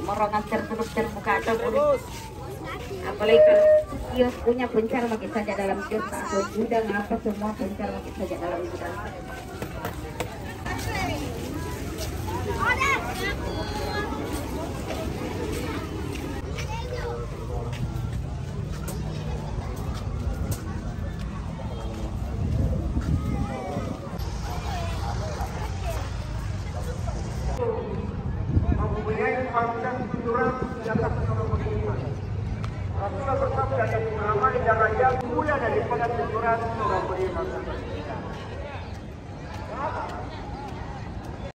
Morongan terbuka atau apalagi kalau kios punya pencar makin saja dalam kios atau gudang apa semua pencar makin saja dalam gudang. Fasilitas kultural di atas seluruh pendidikan. Rasulullah bersabda yang ramai dan raja mulia daripada kultural seorang beriman.